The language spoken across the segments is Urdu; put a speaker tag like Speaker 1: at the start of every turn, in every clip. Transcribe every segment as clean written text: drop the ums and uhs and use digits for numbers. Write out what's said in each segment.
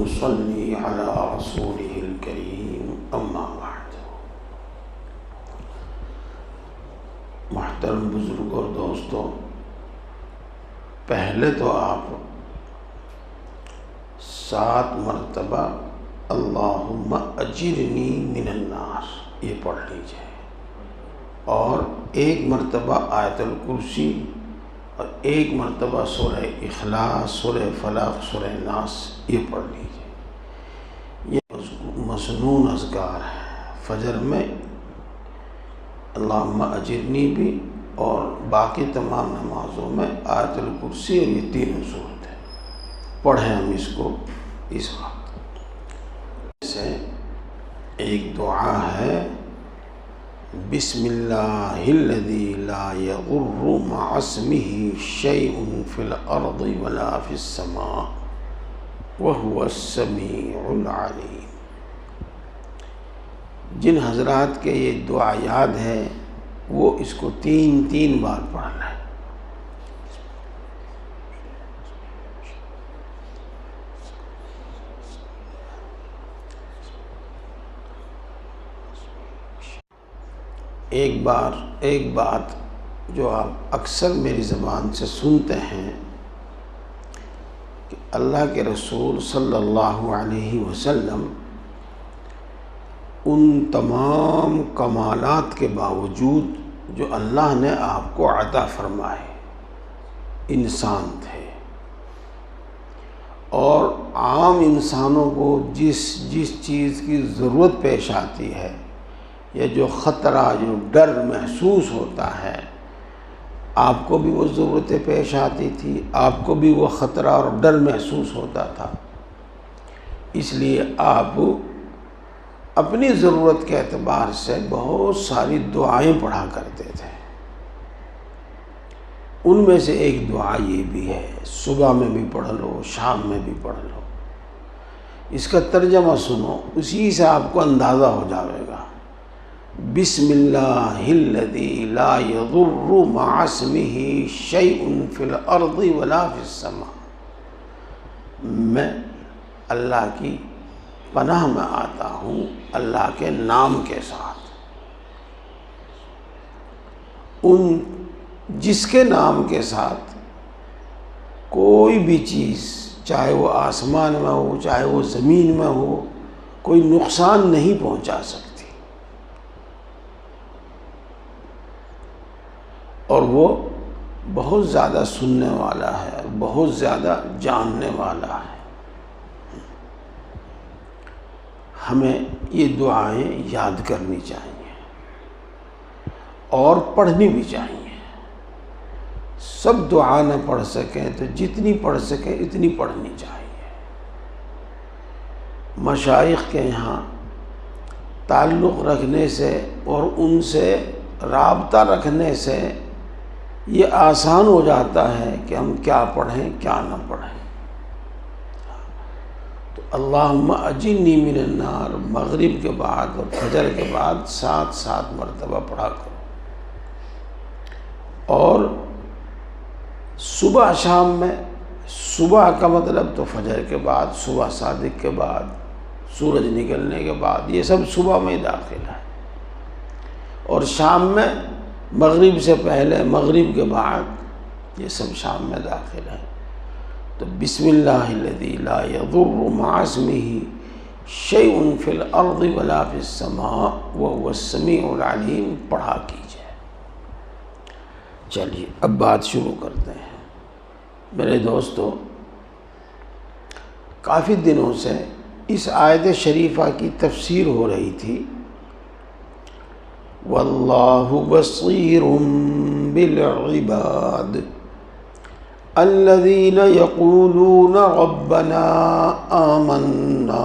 Speaker 1: ونصلي على رسوله الكريم اما بعد۔ محترم بزرگ اور دوستو، پہلے تو آپ 7 مرتبہ اللہم اجرنی من النار یہ پڑھ لیجئے، اور 1 مرتبہ آیت الکرسی، اور 1 مرتبہ سورہ اخلاص، سورہ فلق، سورہ ناس یہ پڑھ لیجئے۔ یہ مسنون اذکار ہے۔ فجر میں اللہم اجرنی بھی، اور باقی تمام نمازوں میں آیت الکرسی اور یہ تینوں صورتیں پڑھیں ہم اس کو اس وقت۔ سے ایک دعا ہے، بسم اللہ الذی لا یضر مع اسمہ شیء فی الارض ولا فی السماء وہو السمیع العلیم۔ جن حضرات کے یہ دعا یاد ہے وہ اس کو 3 بار پڑھ لیں۔ ایک بات جو آپ اکثر میری زبان سے سنتے ہیں کہ اللہ کے رسول صلی اللہ علیہ وسلم ان تمام کمالات کے باوجود جو اللہ نے آپ کو عطا فرمائے، انسان تھے، اور عام انسانوں کو جس چیز کی ضرورت پیش آتی ہے یا جو خطرہ، جو ڈر محسوس ہوتا ہے، آپ کو بھی وہ ضرورتیں پیش آتی تھی، آپ کو بھی وہ خطرہ اور ڈر محسوس ہوتا تھا، اس لیے آپ اپنی ضرورت کے اعتبار سے بہت ساری دعائیں پڑھا کرتے تھے۔ ان میں سے ایک دعا یہ بھی ہے، صبح میں بھی پڑھ لو، شام میں بھی پڑھ لو۔ اس کا ترجمہ سنو، اسی سے آپ کو اندازہ ہو جائے گا۔ بسم اللہ الذی لا یضر مع اسمہ شیء فی الارض ولا فی السماء۔ میں اللہ کی پناہ میں آتا ہوں اللہ کے نام کے ساتھ، جس کے نام کے ساتھ کوئی بھی چیز، چاہے وہ آسمان میں ہو چاہے وہ زمین میں ہو، کوئی نقصان نہیں پہنچا سکتی، اور وہ بہت زیادہ سننے والا ہے، بہت زیادہ جاننے والا ہے۔ ہمیں یہ دعائیں یاد کرنی چاہیے اور پڑھنی بھی چاہیے۔ سب دعا نہ پڑھ سکیں تو جتنی پڑھ سکیں اتنی پڑھنی چاہیے۔ مشائخ کے یہاں تعلق رکھنے سے اور ان سے رابطہ رکھنے سے یہ آسان ہو جاتا ہے کہ ہم کیا پڑھیں کیا نہ پڑھیں۔ تو اللہم اجرنی من النار مغرب کے بعد اور فجر کے بعد 7 مرتبہ پڑھا کرو، اور صبح شام میں، صبح کا مطلب تو فجر کے بعد، صبح صادق کے بعد، سورج نکلنے کے بعد، یہ سب صبح میں داخل ہے، اور شام میں مغرب سے پہلے، مغرب کے بعد، یہ سب شام میں داخل ہے۔ تو بسم اللہ الذی لا یضر مع اسمہ شیء فی الارض ولا فی السماء وہو السمیع العلیم پڑھا کیجئے۔ چلیے اب بات شروع کرتے ہیں۔ میرے دوستو، کافی دنوں سے اس آیت شریفہ کی تفسیر ہو رہی تھی، واللہ بصیر بالعباد الذین یقولون ربنا آمنا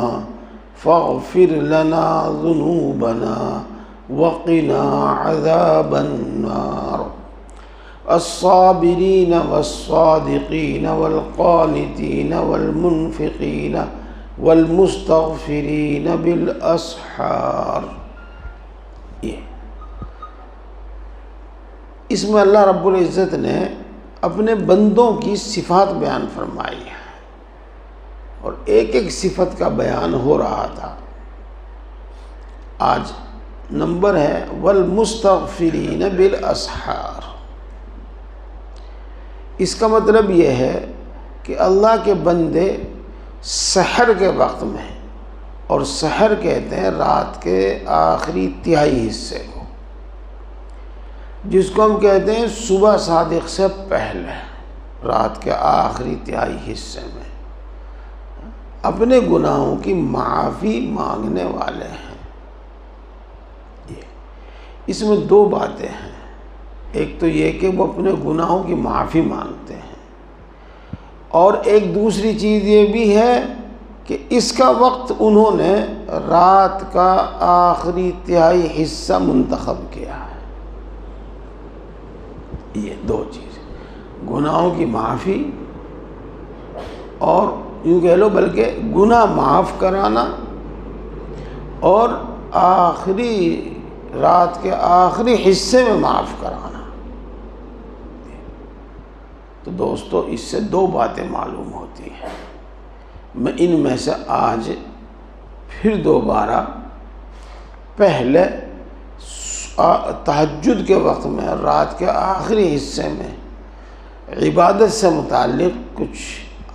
Speaker 1: فاغفر لنا ذنوبنا وقنا عذاب النار الصابرین والصادقین والقانتین والمنفقین والمستغفرین بالاسحار۔ اس میں اللہ رب العزت نے اپنے بندوں کی صفات بیان فرمائی ہے، اور ایک ایک صفت کا بیان ہو رہا تھا۔ آج نمبر ہے والمستغفرین بالاسحار۔ اس کا مطلب یہ ہے کہ اللہ کے بندے سحر کے وقت میں، اور سحر کہتے ہیں رات کے آخری تہائی حصے کو، جس کو ہم کہتے ہیں صبح صادق سے پہلے، رات کے آخری تہائی حصے میں اپنے گناہوں کی معافی مانگنے والے ہیں۔ اس میں دو باتیں ہیں، ایک تو یہ کہ وہ اپنے گناہوں کی معافی مانگتے ہیں، اور ایک دوسری چیز یہ بھی ہے کہ اس کا وقت انہوں نے رات کا آخری تہائی حصہ منتخب کیا ہے۔ یہ دو چیزیں، گناہوں کی معافی اور یوں کہہ لو بلکہ گناہ معاف کرانا، اور آخری رات کے آخری حصے میں معاف کرانا۔ تو دوستو اس سے دو باتیں معلوم ہوتی ہیں۔ میں ان میں سے آج پھر دوبارہ پہلے تہجد کے وقت میں، رات کے آخری حصے میں عبادت سے متعلق کچھ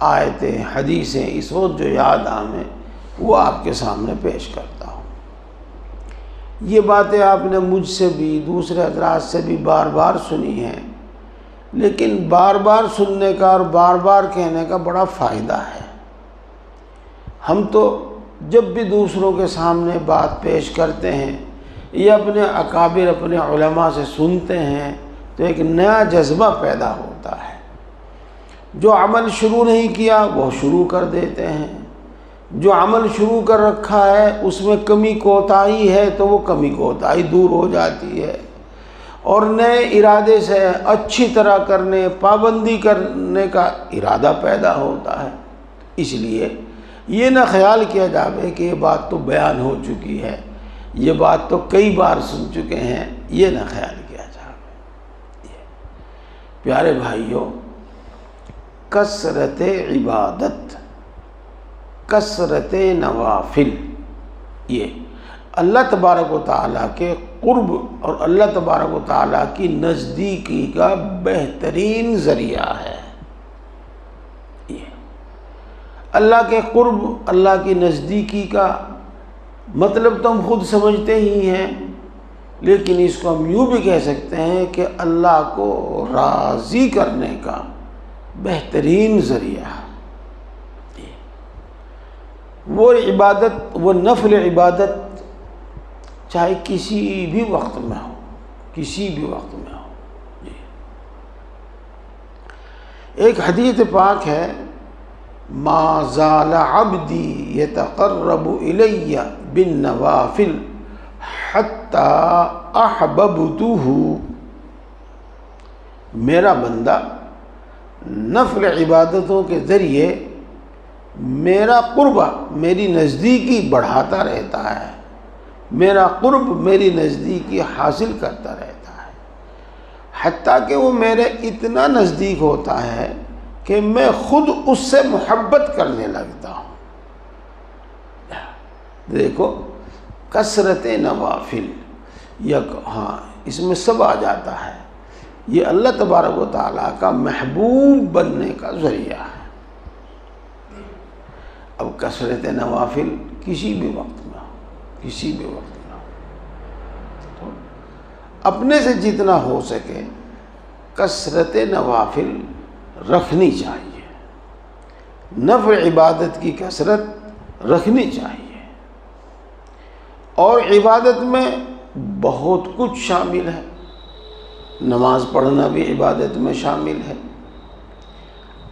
Speaker 1: آیتیں حدیثیں اس وقت جو یاد آئیں وہ آپ کے سامنے پیش کرتا ہوں۔ یہ باتیں آپ نے مجھ سے بھی دوسرے حضرات سے بھی بار بار سنی ہیں، لیکن بار بار سننے کا اور بار بار کہنے کا بڑا فائدہ ہے۔ ہم تو جب بھی دوسروں کے سامنے بات پیش کرتے ہیں یا اپنے اکابر اپنے علماء سے سنتے ہیں تو ایک نیا جذبہ پیدا ہوتا ہے۔ جو عمل شروع نہیں کیا وہ شروع کر دیتے ہیں، جو عمل شروع کر رکھا ہے اس میں کمی کوتاہی ہے تو وہ کمی کوتاہی دور ہو جاتی ہے، اور نئے ارادے سے اچھی طرح کرنے، پابندی کرنے کا ارادہ پیدا ہوتا ہے۔ اس لیے یہ نہ خیال کیا جاوے کہ یہ بات تو بیان ہو چکی ہے، یہ بات تو کئی بار سن چکے ہیں، یہ نہ خیال کیا جاوے۔ پیارے بھائیوں، کثرت عبادت، کثرت نوافل، یہ اللہ تبارک و تعالیٰ کے قرب اور اللہ تبارک و تعالیٰ کی نزدیکی کا بہترین ذریعہ ہے۔ یہ اللہ کے قرب، اللہ کی نزدیکی کا مطلب تو ہم خود سمجھتے ہی ہیں، لیکن اس کو ہم یوں بھی کہہ سکتے ہیں کہ اللہ کو راضی کرنے کا بہترین ذریعہ ہے۔ وہ عبادت، وہ نفل عبادت چاہے کسی بھی وقت میں ہو، کسی بھی وقت میں ہو۔ ایک حدیث پاک ہے، ما زال عبدی یتقرب الی بالنوافل حتی احببتہ، میرا بندہ نفل عبادتوں کے ذریعے میرا قرب، میری نزدیکی بڑھاتا رہتا ہے، میرا قرب میری نزدیکی حاصل کرتا رہتا ہے، حتیٰ کہ وہ میرے اتنا نزدیک ہوتا ہے کہ میں خود اس سے محبت کرنے لگتا ہوں۔ دیکھو کثرت نوافل، ہاں اس میں سب آ جاتا ہے، یہ اللہ تبارک و تعالیٰ کا محبوب بننے کا ذریعہ ہے۔ اب کثرت نوافل کسی بھی وقت میں ہو، کسی بھی وقت میں ہو، تو اپنے سے جتنا ہو سکے کثرت نوافل رکھنی چاہیے، نفع عبادت کی کثرت رکھنی چاہیے۔ اور عبادت میں بہت کچھ شامل ہے، نماز پڑھنا بھی عبادت میں شامل ہے،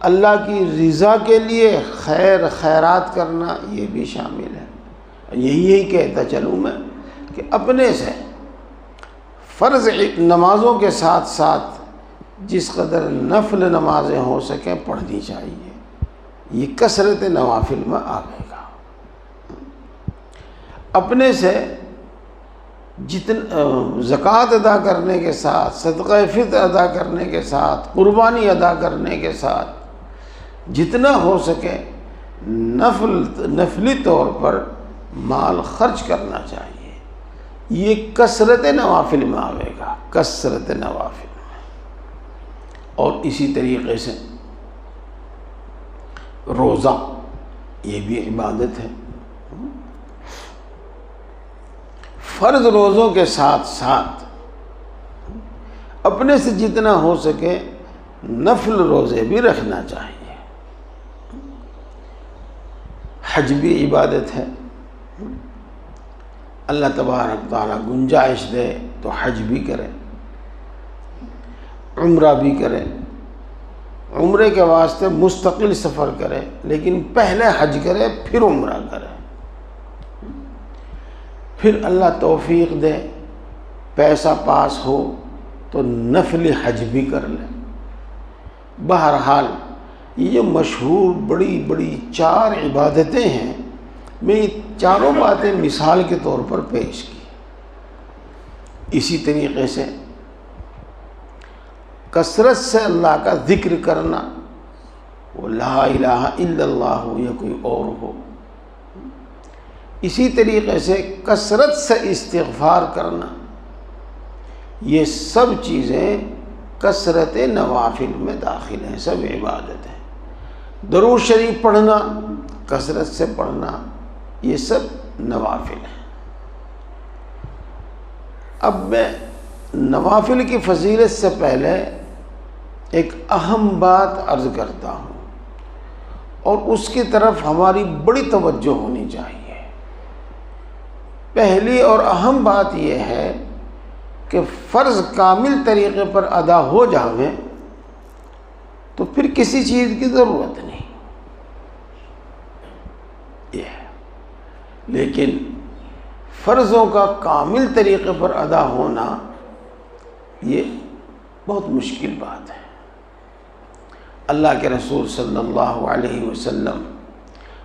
Speaker 1: اللہ کی رضا کے لیے خیر خیرات کرنا یہ بھی شامل ہے۔ یہی کہتا چلوں میں کہ اپنے سے فرض نمازوں کے ساتھ ساتھ جس قدر نفل نمازیں ہو سکیں پڑھنی چاہیے، یہ کثرت نوافل میں آ گئے گا۔ اپنے سے جتنا زکوٰۃ ادا کرنے کے ساتھ، صدقہ فطر ادا کرنے کے ساتھ، قربانی ادا کرنے کے ساتھ جتنا ہو سکے نفلی طور پر مال خرچ کرنا چاہیے. یہ کثرت نوافل میں آئے گا، کثرت نوافل میں. اور اسی طریقے سے روزہ، یہ بھی عبادت ہے. فرض روزوں کے ساتھ ساتھ اپنے سے جتنا ہو سکے نفل روزے بھی رکھنا چاہیے. حج بھی عبادت ہے. اللہ تبارک تعالیٰ گنجائش دے تو حج بھی کرے، عمرہ بھی کرے. عمرے کے واسطے مستقل سفر کرے، لیکن پہلے حج کرے پھر عمرہ کرے. پھر اللہ توفیق دے، پیسہ پاس ہو تو نفل حج بھی کر لے. بہرحال یہ جو مشہور بڑی بڑی 4 عبادتیں ہیں، میں یہ چاروں باتیں مثال کے طور پر پیش کی. اسی طریقے سے کثرت سے اللہ کا ذکر کرنا، وہ لا الہ الا اللہ ہو یا کوئی اور ہو. اسی طریقے سے کثرت سے استغفار کرنا، یہ سب چیزیں کثرت نوافل میں داخل ہیں، سب عبادت ہیں. درود شریف پڑھنا، کثرت سے پڑھنا، یہ سب نوافل ہیں. اب میں نوافل کی فضیلت سے پہلے ایک اہم بات عرض کرتا ہوں، اور اس کی طرف ہماری بڑی توجہ ہونی چاہیے. پہلی اور اہم بات یہ ہے کہ فرض کامل طریقے پر ادا ہو جاویں تو پھر کسی چیز کی ضرورت نہیں. یہ ہے. لیکن فرضوں کا کامل طریقے پر ادا ہونا یہ بہت مشکل بات ہے. اللہ کے رسول صلی اللہ علیہ وسلم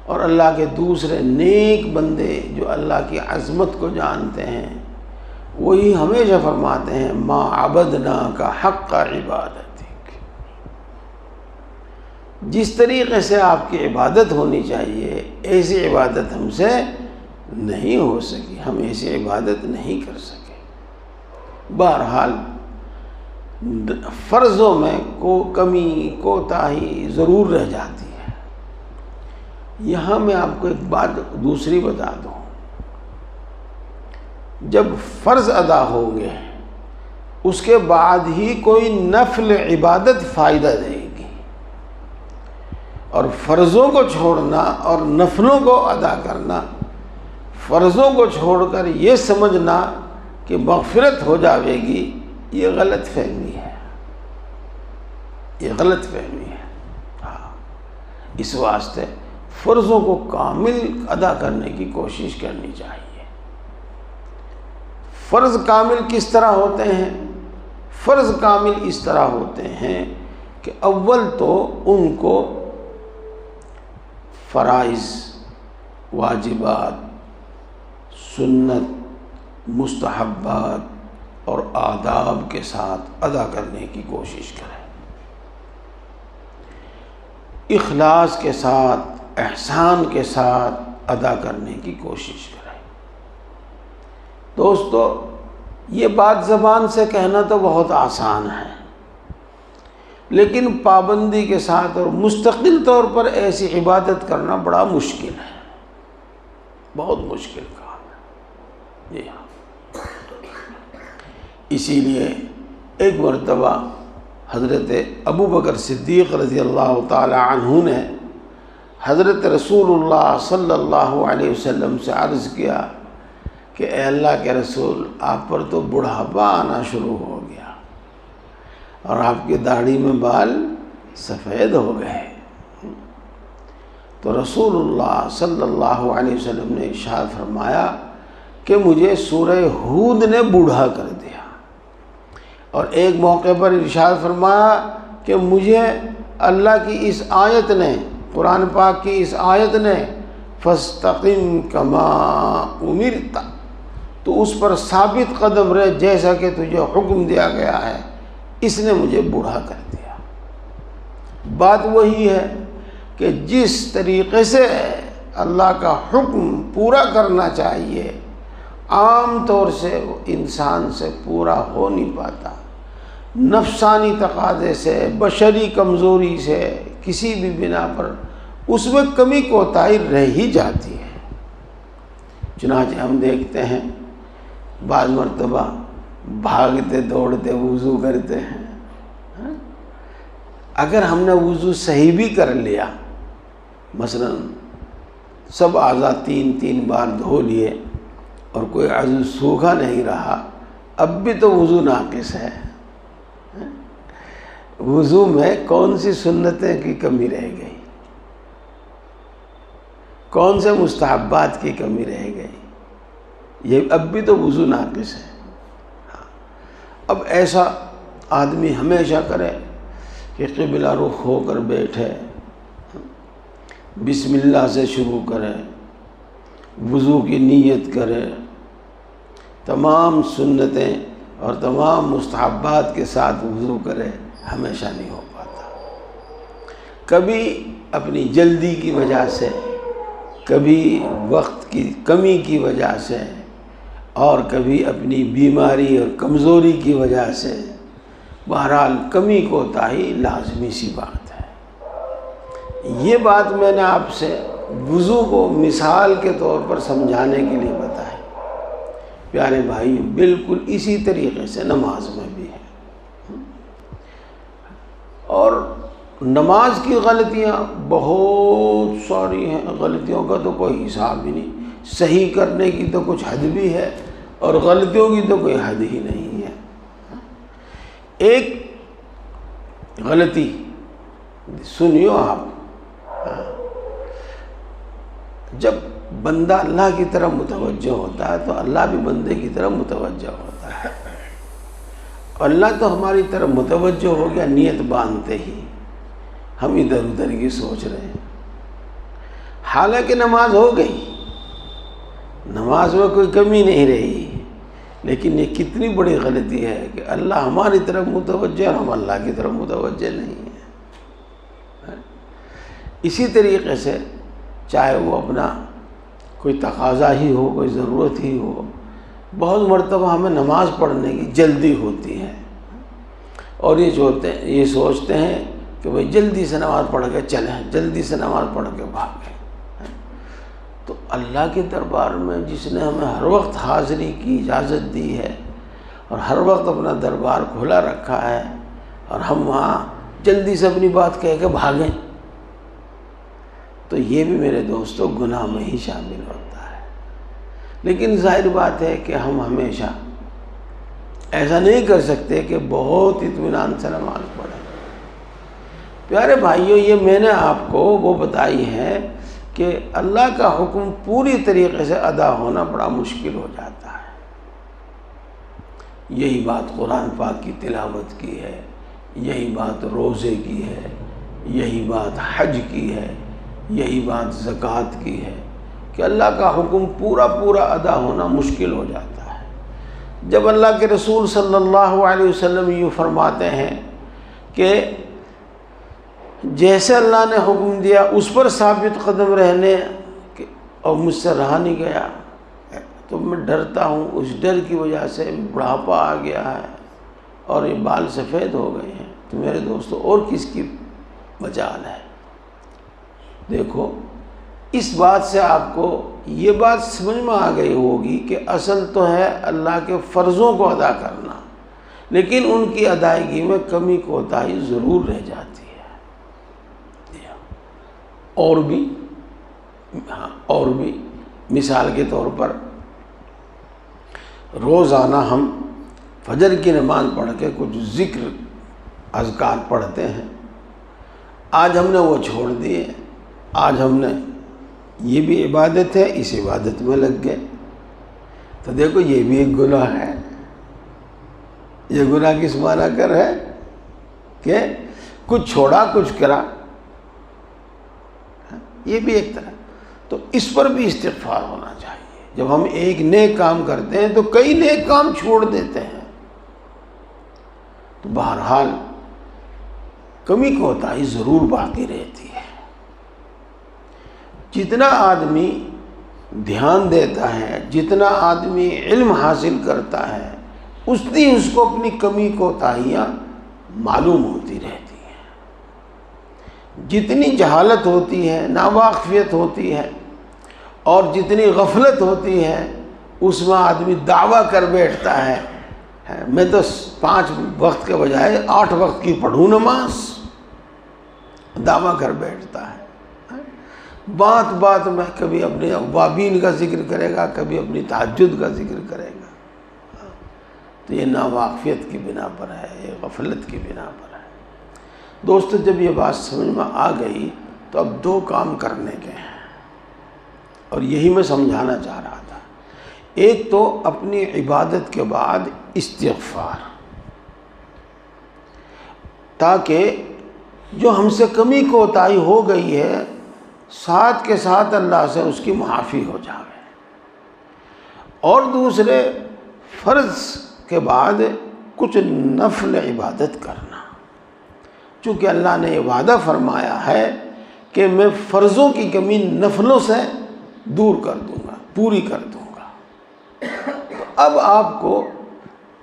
Speaker 1: اور اللہ کے دوسرے نیک بندے جو اللہ کی عظمت کو جانتے ہیں، وہی ہمیشہ فرماتے ہیں ما عبدناک حق عبادتک. جس طریقے سے آپ کی عبادت ہونی چاہیے ایسی عبادت ہم سے نہیں ہو سکی، ہم ایسی عبادت نہیں کر سکے. بہرحال فرضوں میں کمی کوتاہی ضرور رہ جاتی ہے. یہاں میں آپ کو ایک بات دوسری بتا دوں. جب فرض ادا ہوں گے اس کے بعد ہی کوئی نفل عبادت فائدہ دے گی، اور فرضوں کو چھوڑنا اور نفلوں کو ادا کرنا، فرضوں کو چھوڑ کر یہ سمجھنا کہ مغفرت ہو جاوے گی، یہ غلط فہمی ہے. یہ غلط فہمی ہے. ہاں، اس واسطے فرضوں کو کامل ادا کرنے کی کوشش کرنی چاہیے. فرض کامل کس طرح ہوتے ہیں؟ فرض کامل اس طرح ہوتے ہیں کہ اول تو ان کو فرائض، واجبات، سنت، مستحبات اور آداب کے ساتھ ادا کرنے کی کوشش کریں. اخلاص کے ساتھ، احسان کے ساتھ ادا کرنے کی کوشش کریں. دوستو، یہ بات زبان سے کہنا تو بہت آسان ہے، لیکن پابندی کے ساتھ اور مستقل طور پر ایسی عبادت کرنا بڑا مشکل ہے، بہت مشکل کام ہے. جی ہاں. اسی لیے ایک مرتبہ حضرت ابو بکر صدیق رضی اللہ تعالی عنہ نے حضرت رسول اللہ صلی اللہ علیہ وسلم سے عرض کیا کہ اے اللہ کے رسول، آپ پر تو بڑھاپا آنا شروع ہو گیا اور آپ کی داڑھی میں بال سفید ہو گئے. تو رسول اللہ صلی اللہ علیہ وسلم نے ارشاد فرمایا کہ مجھے سورہ ہود نے بوڑھا کر دیا. اور ایک موقع پر ارشاد فرمایا کہ مجھے اللہ کی اس آیت نے، قرآن پاک کی اس آیت نے فاستقم کما امرت، تو اس پر ثابت قدم رہے جیسا کہ تجھے حکم دیا گیا ہے، اس نے مجھے بوڑھا کر دیا. بات وہی ہے کہ جس طریقے سے اللہ کا حکم پورا کرنا چاہیے عام طور سے وہ انسان سے پورا ہو نہیں پاتا، نفسانی تقاضے سے، بشری کمزوری سے، کسی بھی بنا پر اس میں کمی کوتاہی رہ ہی جاتی ہے۔ چنانچہ ہم دیکھتے ہیں بعض مرتبہ بھاگتے دوڑتے وضو کرتے ہیں، اگر ہم نے وضو صحیح بھی کر لیا، مثلا سب اعضاء تین بار دھو لیے اور کوئی عضو سوکھا نہیں رہا، اب بھی تو وضو ناقص ہے۔ وضو میں کون سی سنتیں کی کمی رہ گئی، کون سے مستحبات کی کمی رہ گئی، یہ اب بھی تو وضو ناقص ہے۔ اب ایسا آدمی ہمیشہ کرے کہ قبلہ رخ ہو کر بیٹھے، بسم اللہ سے شروع کرے، وضو کی نیت کرے، تمام سنتیں اور تمام مستحبات کے ساتھ وضو کرے، ہمیشہ نہیں ہو پاتا۔ کبھی اپنی جلدی کی وجہ سے، کبھی وقت کی کمی کی وجہ سے، اور کبھی اپنی بیماری اور کمزوری کی وجہ سے، بہرحال کمی کوتاہی لازمی سی بات ہے۔ یہ بات میں نے آپ سے وضو کو مثال کے طور پر سمجھانے کے لیے بتائی۔ پیارے بھائی، بالکل اسی طریقے سے نماز میں بھی ہے، اور نماز کی غلطیاں بہت ساری ہیں، غلطیوں کا تو کوئی حساب ہی نہیں، صحیح کرنے کی تو کچھ حد بھی ہے اور غلطیوں کی تو کوئی حد ہی نہیں ہے۔ ایک غلطی سنیو آپ، جب بندہ اللہ کی طرف متوجہ ہوتا ہے تو اللہ بھی بندے کی طرف متوجہ ہوتا ہے، اور اللہ تو ہماری طرف متوجہ ہو گیا نیت باندھتے ہی، ہم ادھر ادھر کی سوچ رہے ہیں، حالانکہ نماز ہو گئی، نماز میں کوئی کمی نہیں رہی، لیکن یہ کتنی بڑی غلطی ہے کہ اللہ ہماری طرف متوجہ اور ہم اللہ کی طرف متوجہ نہیں ہیں۔ اسی طریقے سے چاہے وہ اپنا کوئی تقاضا ہی ہو، کوئی ضرورت ہی ہو، بہت مرتبہ ہمیں نماز پڑھنے کی جلدی ہوتی ہے، اور یہ سوچتے ہیں کہ بھئی جلدی سے نماز پڑھ کے چلیں، جلدی سے نماز پڑھ کے بھاگیں۔ تو اللہ کے دربار میں جس نے ہمیں ہر وقت حاضری کی اجازت دی ہے اور ہر وقت اپنا دربار کھلا رکھا ہے، اور ہم وہاں جلدی سے اپنی بات کہہ کے بھاگیں، تو یہ بھی میرے دوستو گناہ میں ہی شامل ہوتا ہے۔ لیکن ظاہر بات ہے کہ ہم ہمیشہ ایسا نہیں کر سکتے کہ بہت اطمینان سے نماز پڑھیں۔ پیارے بھائیوں، یہ میں نے آپ کو وہ بتائی ہے کہ اللہ کا حکم پوری طریقے سے ادا ہونا بڑا مشکل ہو جاتا ہے۔ یہی بات قرآن پاک کی تلاوت کی ہے، یہی بات روزے کی ہے، یہی بات حج کی ہے، یہی بات زکوٰۃ کی ہے، کہ اللہ کا حکم پورا ادا ہونا مشکل ہو جاتا ہے۔ جب اللہ کے رسول صلی اللہ علیہ وسلم یوں فرماتے ہیں کہ جیسے اللہ نے حکم دیا اس پر ثابت قدم رہنے اور مجھ سے رہا نہیں گیا، تو میں ڈرتا ہوں، اس ڈر کی وجہ سے بڑھاپا آ گیا ہے اور یہ بال سفید ہو گئے ہیں، تو میرے دوستو اور کس کی مجال ہے؟ دیکھو، اس بات سے آپ کو یہ بات سمجھ میں آ گئی ہوگی کہ اصل تو ہے اللہ کے فرضوں کو ادا کرنا، لیکن ان کی ادائیگی میں کمی کوتاہی ضرور رہ جاتی ہے۔ اور بھی مثال کے طور پر روزانہ ہم فجر کی نماز پڑھ کے کچھ ذکر اذکار پڑھتے ہیں، آج ہم نے وہ چھوڑ دیے، آج ہم نے یہ بھی عبادت ہے، اس عبادت میں لگ گئے، تو دیکھو یہ بھی ایک گناہ ہے۔ یہ گناہ کس معنی کر ہے کہ کچھ چھوڑا کچھ کرا، یہ بھی ایک طرح۔ تو اس پر بھی استغفار ہونا چاہیے۔ جب ہم ایک نیک کام کرتے ہیں تو کئی نیک کام چھوڑ دیتے ہیں، تو بہرحال کمی کوتاہی ضرور باقی رہتی ہے۔ جتنا آدمی دھیان دیتا ہے، جتنا آدمی علم حاصل کرتا ہے، اتنی اس کو اپنی کمی کوتاہیاں معلوم ہوتی رہتی ہیں۔ جتنی جہالت ہوتی ہے، ناواقفیت ہوتی ہے، اور جتنی غفلت ہوتی ہے، اس میں آدمی دعویٰ کر بیٹھتا ہے میں تو 5 وقت کے بجائے 8 وقت کی پڑھوں نماز، دعویٰ کر بیٹھتا ہے۔ بات بات میں کبھی اپنے اوابین کا ذکر کرے گا، کبھی اپنی تہجد کا ذکر کرے گا۔ تو یہ ناواقفیت کی بنا پر ہے، یہ غفلت کی بنا پر ہے۔ دوستو، جب یہ بات سمجھ میں آ گئی تو اب 2 کام کرنے کے ہیں، اور یہی میں سمجھانا چاہ رہا تھا۔ ایک تو اپنی عبادت کے بعد استغفار، تاکہ جو ہم سے کمی کوتاہی ہو گئی ہے ساتھ کے ساتھ اللہ سے اس کی معافی ہو جائے۔ اور دوسرے، فرض کے بعد کچھ نفل عبادت کرنا، چونکہ اللہ نے یہ وعدہ فرمایا ہے کہ میں فرضوں کی کمی نفلوں سے دور کر دوں گا، پوری کر دوں گا۔ تو اب آپ کو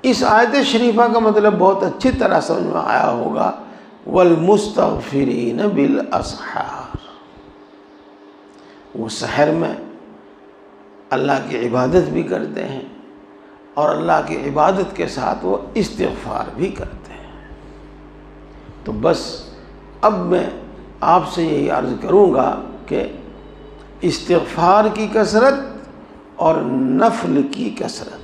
Speaker 1: اس آیت شریفہ کا مطلب بہت اچھی طرح سمجھ میں آیا ہوگا، والمستغفرین بالاسحار، وہ سحر میں اللہ کی عبادت بھی کرتے ہیں، اور اللہ کی عبادت کے ساتھ وہ استغفار بھی کرتے ہیں۔ تو بس اب میں آپ سے یہی عرض کروں گا کہ استغفار کی کثرت اور نفل کی کثرت،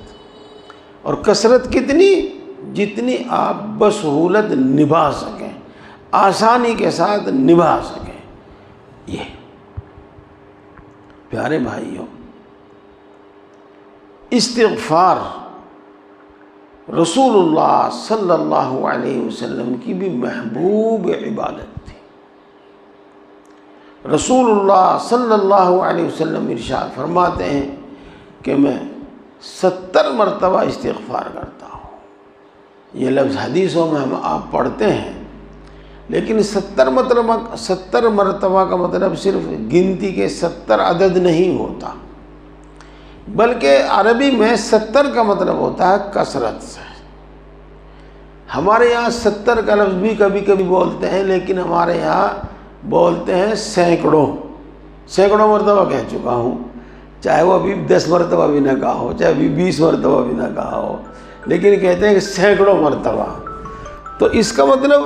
Speaker 1: اور کثرت کتنی؟ جتنی آپ بسہولت نبھا سکیں، آسانی کے ساتھ نبھا سکیں۔ یہ پیارے بھائیوں، استغفار رسول اللہ صلی اللہ علیہ وسلم کی بھی محبوب عبادت تھی۔ رسول اللہ صلی اللہ علیہ وسلم ارشاد فرماتے ہیں کہ میں 70 مرتبہ استغفار کرتا ہوں۔ یہ لفظ حدیثوں میں ہم آپ پڑھتے ہیں، لیکن 70 مرتبہ کا مطلب صرف گنتی کے 70 عدد نہیں ہوتا، بلکہ عربی میں 70 کا مطلب ہوتا ہے کثرت سے۔ ہمارے یہاں 70 کا لفظ بھی کبھی کبھی بولتے ہیں، لیکن ہمارے یہاں بولتے ہیں سینکڑوں مرتبہ کہہ چکا ہوں، چاہے وہ ابھی 10 مرتبہ بھی نہ کہا ہو، چاہے ابھی 20 مرتبہ بھی نہ کہا ہو، لیکن کہتے ہیں کہ سینکڑوں مرتبہ۔ تو اس کا مطلب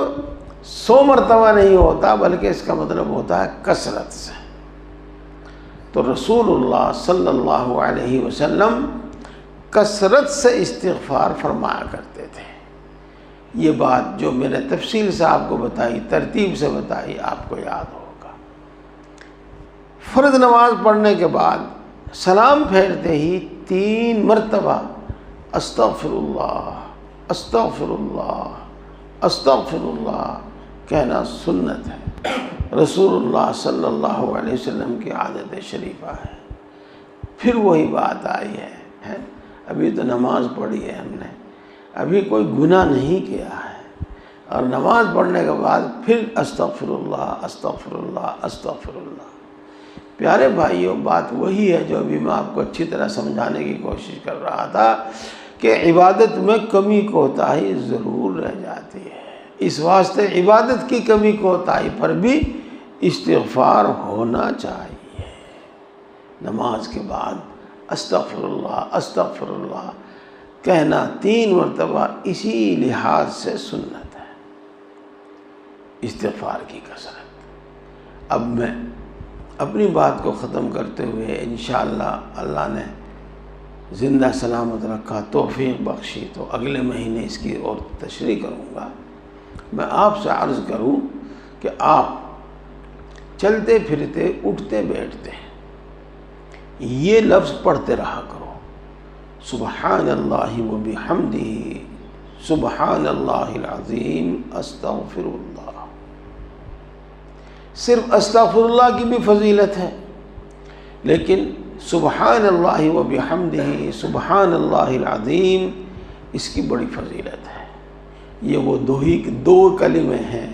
Speaker 1: 100 مرتبہ نہیں ہوتا، بلکہ اس کا مطلب ہوتا ہے کثرت سے۔ تو رسول اللہ صلی اللہ علیہ وسلم کثرت سے استغفار فرمایا کرتے تھے۔ یہ بات جو میں نے تفصیل سے آپ کو بتائی، ترتیب سے بتائی، آپ کو یاد ہوگا۔ فرض نماز پڑھنے کے بعد سلام پھیرتے ہی 3 مرتبہ استغفر اللہ، استغفر اللہ، استغفر اللہ کہنا سنت ہے، رسول اللہ صلی اللہ علیہ وسلم کی عادت شریفہ ہے۔ پھر وہی بات آئی ہے، ابھی تو نماز پڑھی ہے ہم نے، ابھی کوئی گناہ نہیں کیا ہے، اور نماز پڑھنے کے بعد پھر استغفر اللہ، استغفر اللہ، استغفر اللہ۔ پیارے بھائیوں، بات وہی ہے جو ابھی میں آپ کو اچھی طرح سمجھانے کی کوشش کر رہا تھا کہ عبادت میں کمی کوتاہی ضرور رہ جاتی ہے۔ اس واسطے عبادت کی کمی کوتاہی پر بھی استغفار ہونا چاہیے۔ نماز کے بعد استغفر اللہ، استغفر اللہ کہنا 3 مرتبہ اسی لحاظ سے سنت ہے، استغفار کی کثرت۔ اب میں اپنی بات کو ختم کرتے ہوئے انشاءاللہ اللہ نے زندہ سلامت رکھا، توفیق بخشی، تو اگلے مہینے اس کی اور تشریح کروں گا۔ میں آپ سے عرض کروں کہ آپ چلتے پھرتے، اٹھتے بیٹھتے یہ لفظ پڑھتے رہا کرو، سبحان اللہ و بحمدہ، سبحان اللہ العظیم، استغفر اللہ۔ صرف استغفر اللہ کی بھی فضیلت ہے، لیکن سبحان اللہ و بحمدہ، سبحان اللہ العظیم، اس کی بڑی فضیلت ہے۔ یہ وہ 2 کلمے ہیں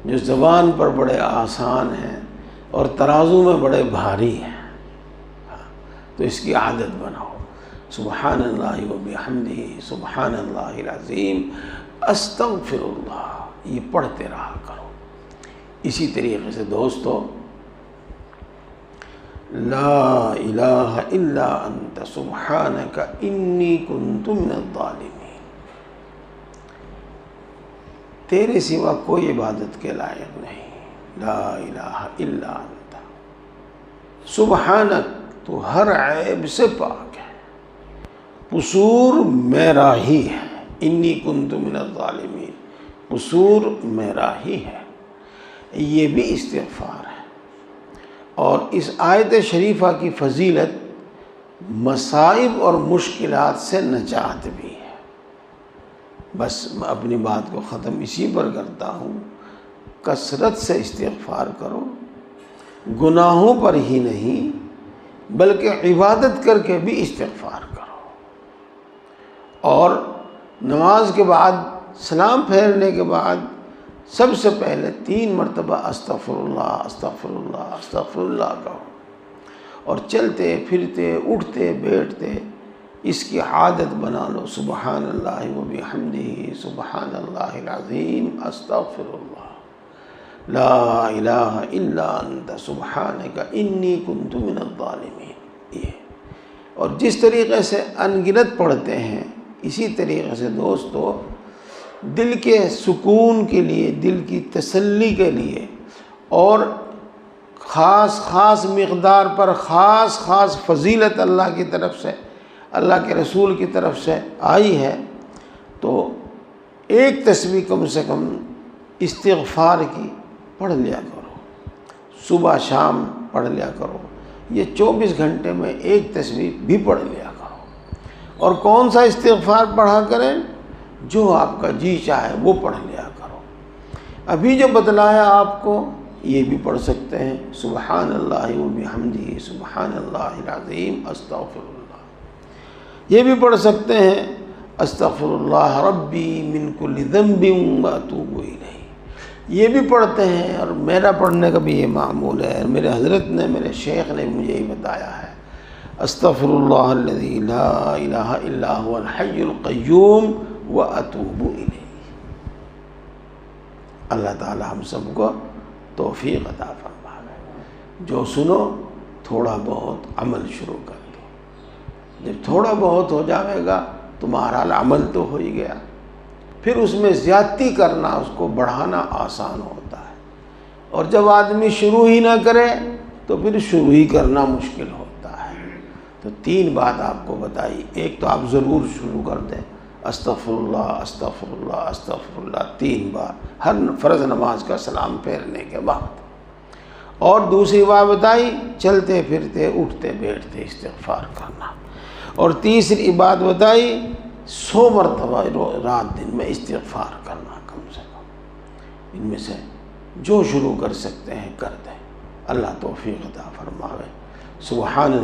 Speaker 1: جو زبان پر بڑے آسان ہیں، اور ترازو میں بڑے بھاری ہیں، تو اس کی عادت بناؤ، سبحان اللہ و بحمدہ سبحان اللہ العظیم استغفر اللہ، یہ پڑھتے رہا کرو۔ اسی طریقے سے دوستو، لا الہ الا انت سبحانک انی کنت من الظالمین، تیرے سوا کوئی عبادت کے لائق نہیں، لا الہ الا انت سبحانک، تو ہر عیب سے پاک ہے، قصور میرا ہی ہے، انی کنت من الظالمین، قصور میرا ہی ہے، یہ بھی استغفار ہے۔ اور اس آیت شریفہ کی فضیلت مصائب اور مشکلات سے نجات بھی ہے۔ بس میں اپنی بات کو ختم اسی پر کرتا ہوں، کثرت سے استغفار کرو، گناہوں پر ہی نہیں بلکہ عبادت کر کے بھی استغفار کرو، اور نماز کے بعد سلام پھیرنے کے بعد سب سے پہلے 3 مرتبہ استغفر اللہ استغفر اللہ استغفر اللہ کہو، اور چلتے پھرتے اٹھتے بیٹھتے اس کی عادت بنا لو، سبحان اللہ و بحمدہ سبحان اللہ العظیم استغفر اللہ، لا الہ الا انت سبحانک انی کنت من الظالمین۔ یہ اور جس طریقے سے انگنت پڑھتے ہیں، اسی طریقے سے دوستو دل کے سکون کے لیے، دل کی تسلی کے لیے، اور خاص خاص مقدار پر خاص خاص فضیلت اللہ کی طرف سے، اللہ کے رسول کی طرف سے آئی ہے، تو ایک تسبیح کم سے کم استغفار کی پڑھ لیا کرو، صبح شام پڑھ لیا کرو، یہ 24 گھنٹے میں ایک تسبیح بھی پڑھ لیا کرو۔ اور کون سا استغفار پڑھا کریں؟ جو آپ کا جی چاہے وہ پڑھ لیا کرو۔ ابھی جو بتلایا آپ کو یہ بھی پڑھ سکتے ہیں، سبحان اللہ و بحمدہ سبحان اللہ العظیم استغفر اللہ، یہ بھی پڑھ سکتے ہیں استغفر اللہ ربی من کل ذنب واتوب الیہ، یہ بھی پڑھتے ہیں، اور میرا پڑھنے کا بھی یہ معمول ہے، میرے حضرت نے، میرے شیخ نے مجھے یہ بتایا ہے، استغفر اللہ الذی لا الہ الا هو الحی القیوم واتوب الیہ۔ اللہ تعالی ہم سب کو توفیق عطا فرمائے۔ جو سنو تھوڑا بہت عمل شروع کر دو، جب تھوڑا بہت ہو جائے گا تمہارا عمل تو ہو ہی گیا، پھر اس میں زیادتی کرنا، اس کو بڑھانا آسان ہوتا ہے، اور جب آدمی شروع ہی نہ کرے تو پھر شروع ہی کرنا مشکل ہوتا ہے۔ تو 3 بات آپ کو بتائی، ایک تو آپ ضرور شروع کر دیں، استغفر اللہ استغفر اللہ استغفر اللہ 3 بار ہر فرض نماز کا سلام پھیرنے کے بعد، اور دوسری بات بتائی چلتے پھرتے اٹھتے بیٹھتے استغفار کرنا، اور تیسری بات بتائی 100 مرتبہ رات دن میں استغفار کرنا کم سے کم۔ ان میں سے جو شروع کر سکتے ہیں کر دیں، اللہ توفیق عطا فرماوے۔ سبحان اللہ۔